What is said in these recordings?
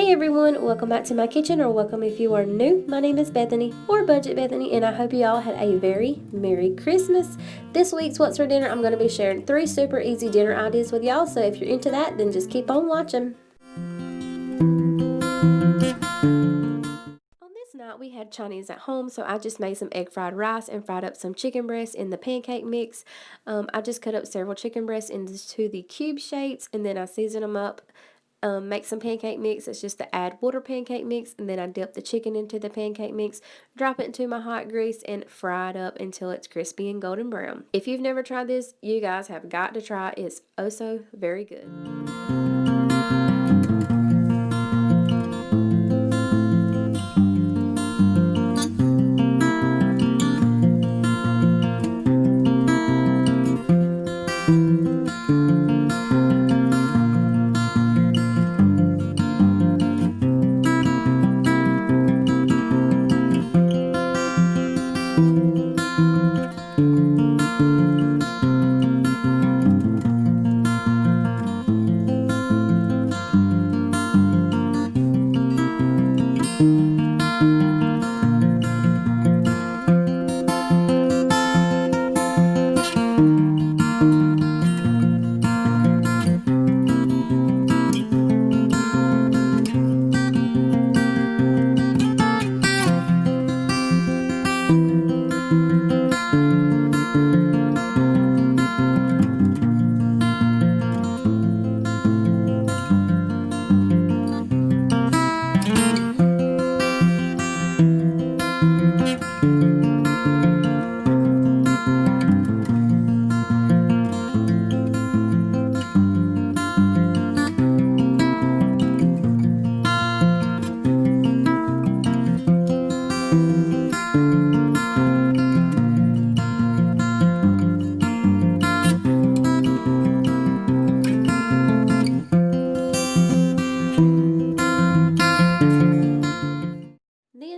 Hey everyone, welcome back to my kitchen, or welcome if you are new. My name is Bethany, or Budget Bethany, and I hope you all had a very Merry Christmas. This week's What's for Dinner, I'm going to be sharing 3 super easy dinner ideas with y'all, so if you're into that, then just keep on watching. On this night, we had Chinese at home, so I just made some egg fried rice and fried up some chicken breasts in the pancake mix. I just cut up several chicken breasts into the cube shapes, and then I seasoned them up. Make some pancake mix. It's just the add water pancake mix, and then I dip the chicken into the pancake mix, drop it into my hot grease, and fry it up until it's crispy and golden brown. If you've never tried this, you guys have got to try it. It's oh so very good.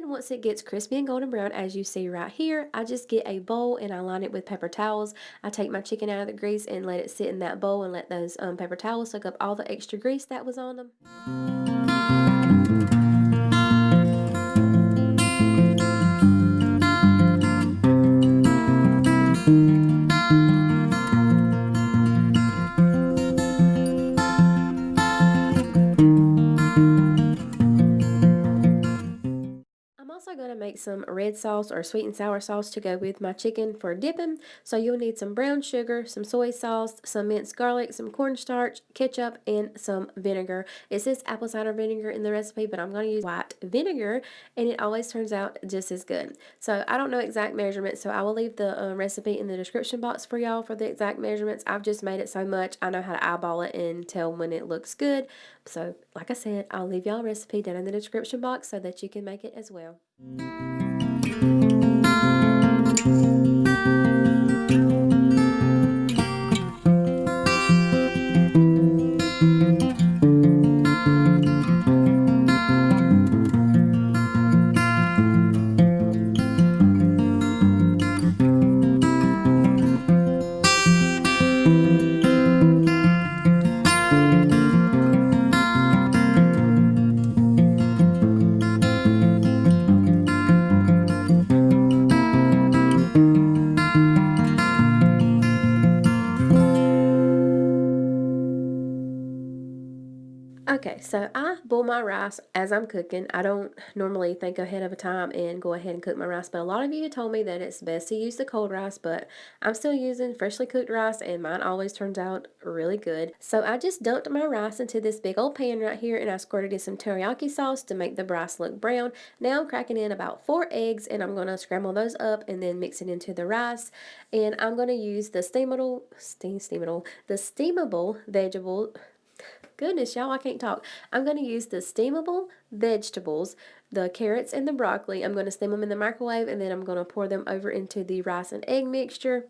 Once it gets crispy and golden brown, as you see right here, I just get a bowl and I line it with paper towels. I take my chicken out of the grease and let it sit in that bowl and let those paper towels soak up all the extra grease that was on them. I'm going to make some red sauce or sweet and sour sauce to go with my chicken for dipping. So you'll need some brown sugar, some soy sauce, some minced garlic, some cornstarch, ketchup, and some vinegar. It says apple cider vinegar in the recipe, but I'm going to use white vinegar, and it always turns out just as good. So I don't know exact measurements, so I will leave the recipe in the description box for y'all for the exact measurements. I've just made it so much I know how to eyeball it and tell when it looks good. So like I said, I'll leave y'all a recipe down in the description box so that you can make it as well. Okay, so I boil my rice as I'm cooking. I don't normally think ahead of a time and go ahead and cook my rice, but a lot of you told me that it's best to use the cold rice, but I'm still using freshly cooked rice, and mine always turns out really good. So I just dumped my rice into this big old pan right here, and I squirted in some teriyaki sauce to make the rice look brown. Now I'm cracking in about 4 eggs, and I'm going to scramble those up and then mix it into the rice. And I'm going to use the steamable vegetable. Goodness, y'all, I can't talk. I'm going to use the steamable vegetables, the carrots and the broccoli. I'm going to steam them in the microwave, and then I'm going to pour them over into the rice and egg mixture.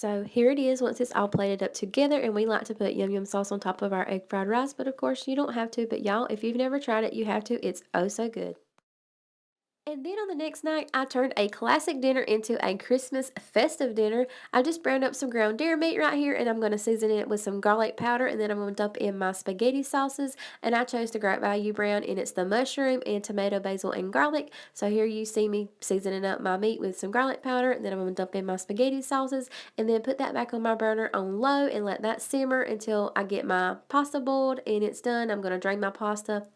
So here it is once it's all plated up together, and we like to put yum yum sauce on top of our egg fried rice, but of course you don't have to, but y'all, if you've never tried it, you have to. It's oh so good. And then on the next night, I turned a classic dinner into a Christmas festive dinner. I just browned up some ground deer meat right here, and I'm going to season it with some garlic powder, and then I'm going to dump in my spaghetti sauces. And I chose the Great Value brand, and it's the mushroom and tomato, basil, and garlic. So here you see me seasoning up my meat with some garlic powder, and then I'm going to dump in my spaghetti sauces, and then put that back on my burner on low and let that simmer until I get my pasta boiled and it's done. I'm going to drain my pasta.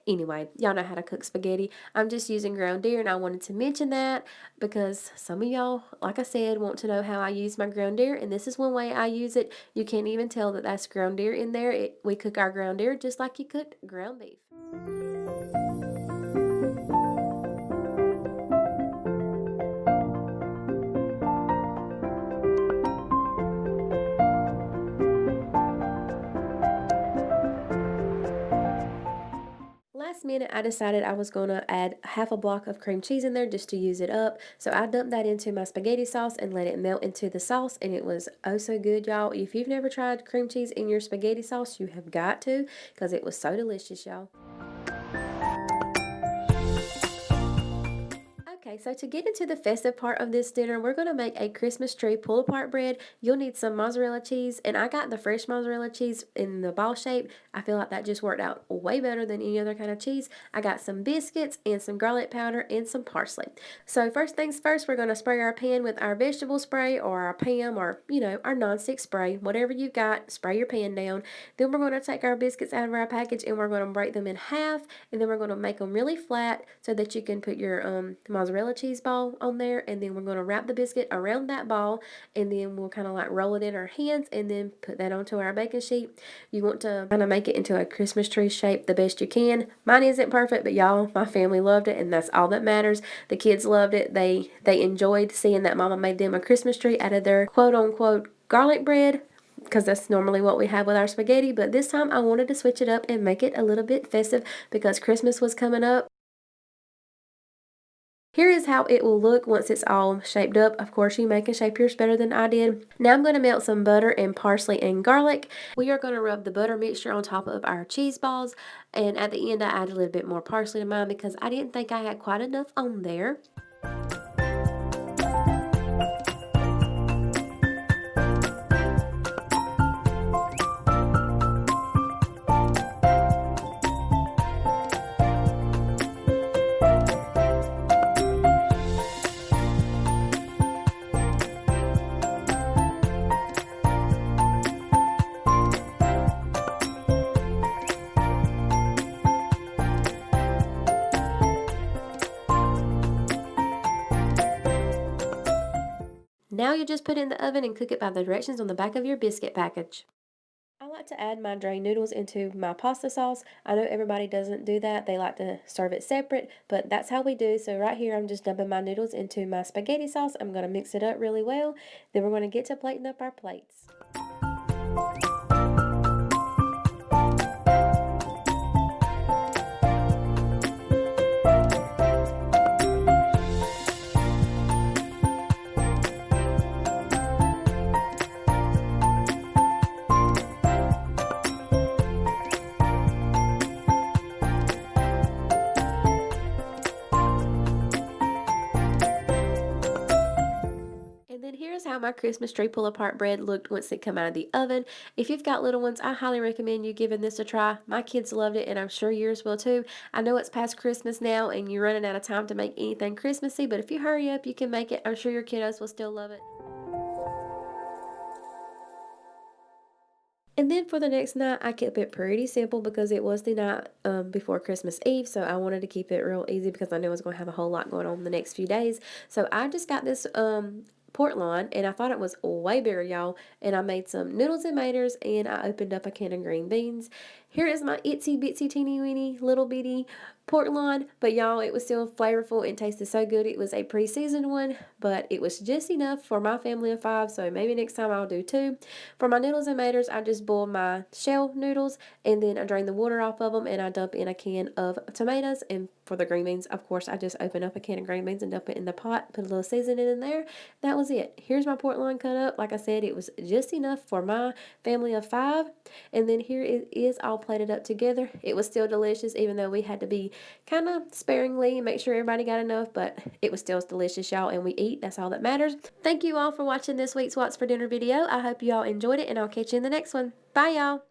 Anyway, y'all know how to cook spaghetti. I'm just using ground deer, and I wanted to mention that because some of y'all, like I said, want to know how I use my ground deer, and this is one way I use it. You can't even tell that that's ground deer in there. We cook our ground deer just like you cooked ground beef. Last minute, I decided I was going to add half a block of cream cheese in there just to use it up. So I dumped that into my spaghetti sauce and let it melt into the sauce, and it was oh so good, y'all. If you've never tried cream cheese in your spaghetti sauce, you have got to because it was so delicious, y'all. Okay, so to get into the festive part of this dinner, we're going to make a Christmas tree pull apart bread. You'll need some mozzarella cheese, and I got the fresh mozzarella cheese in the ball shape. I feel like that just worked out way better than any other kind of cheese. I got some biscuits and some garlic powder and some parsley. So first things first, we're going to spray our pan with our vegetable spray or our Pam or, our nonstick spray. Whatever you've got, spray your pan down. Then we're going to take our biscuits out of our package and we're going to break them in half, and then we're going to make them really flat so that you can put your mozzarella cheese ball on there, and then we're going to wrap the biscuit around that ball, and then we'll kind of like roll it in our hands and then put that onto our baking sheet. You want to kind of make it into a Christmas tree shape the best you can. Mine isn't perfect, but y'all, my family loved it, and that's all that matters. The kids loved it. They enjoyed seeing that Mama made them a Christmas tree out of their quote unquote garlic bread, because that's normally what we have with our spaghetti, but this time I wanted to switch it up and make it a little bit festive because Christmas was coming up. Here is how it will look once it's all shaped up. Of course, you can shape yours better than I did. Now I'm going to melt some butter and parsley and garlic. We are going to rub the butter mixture on top of our cheese balls, and at the end I add a little bit more parsley to mine because I didn't think I had quite enough on there. Now you just put it in the oven and cook it by the directions on the back of your biscuit package. I like to add my drained noodles into my pasta sauce. I know everybody doesn't do that. They like to serve it separate, but that's how we do. So right here, I'm just dumping my noodles into my spaghetti sauce. I'm going to mix it up really well. Then we're going to get to plating up our plates. And then here's how my Christmas tree pull-apart bread looked once it come out of the oven. If you've got little ones, I highly recommend you giving this a try. My kids loved it, and I'm sure yours will too. I know it's past Christmas now, and you're running out of time to make anything Christmassy, but if you hurry up, you can make it. I'm sure your kiddos will still love it. And then for the next night, I kept it pretty simple because it was the night before Christmas Eve. So I wanted to keep it real easy because I knew I was going to have a whole lot going on the next few days. So I just got this port line, and I thought it was way bigger, y'all. And I made some noodles and maters, and I opened up a can of green beans. Here is my itsy bitsy teeny weeny little bitty pork loin, but y'all, it was still flavorful and tasted so good. It was a pre-seasoned one, but it was just enough for my family of 5, so maybe next time I'll do 2. For my noodles and maters, I just boiled my shell noodles, and then I drain the water off of them, and I dump in a can of tomatoes. And for the green beans, of course, I just open up a can of green beans and dump it in the pot, put a little seasoning in there. That was it. Here's my pork loin cut up. Like I said, it was just enough for my family of 5. And then here it is all plated up together. It was still delicious, even though we had to be kind of sparingly and make sure everybody got enough, but it was still delicious, y'all, and we eat. That's all that matters. Thank you all for watching this week's What's for Dinner video. I hope you all enjoyed it, and I'll catch you in the next one. Bye, y'all.